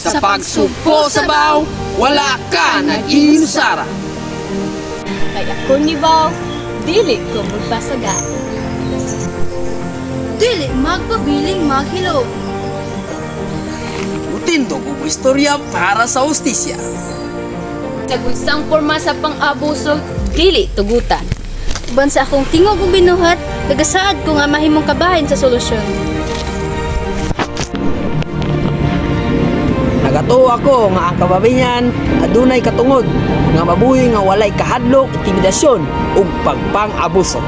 Sa pagsugpo sa baw, wala ka nag-iinusara. Kaya ako ni Bao, dili ko magpasaga. Dili magpabiling maghilo. Mutindo kong istorya para sa hustisya. Nagunsang porma sa pang-abuso, dili tugutan. Uban sa akong tingog ug binuhat, nagasaad ko nga mahimong kabahin sa solusyon. Nagatuo ako nga ang kababayan adunay katungod nga mabuhi nga walay kahadlok, intimidasyon ug pagpang-abuso.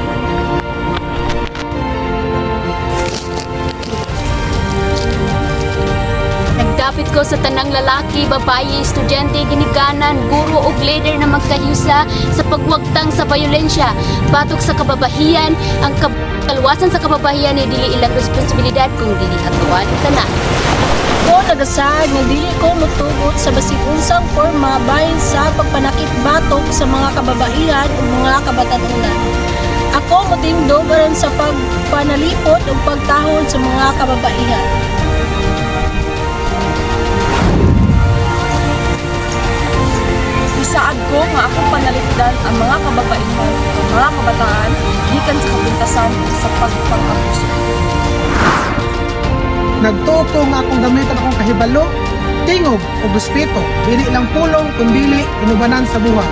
Nagdapit ko sa tanang lalaki, babaye, estudyante, ginikanan, guro ug leader na magkahiusa sa pagwagtang sa bayolensya, batok sa kababahiyan. Ang kalwasan sa kababahiyan ay dili ilang responsibilidad kung dili katuan tanan. Ko nagasaad nga dili ko mutugot sa basig unsang porma bahin sa pagpanakit batok sa mga kababaihan ug mga kabatanunan. Ako motindog aron sa pagpanalipot ug pagtahon sa mga kababaihan. Isaad ko nga akong panalipdan ang mga kababaihan o mga kabataan gikan sa kapintasan sa pagpang-abuso. Nagtuo ko nga akong gamitan akong kahibalo, tingog o respeto, dili lang pulong kundi inubanan sa buhat.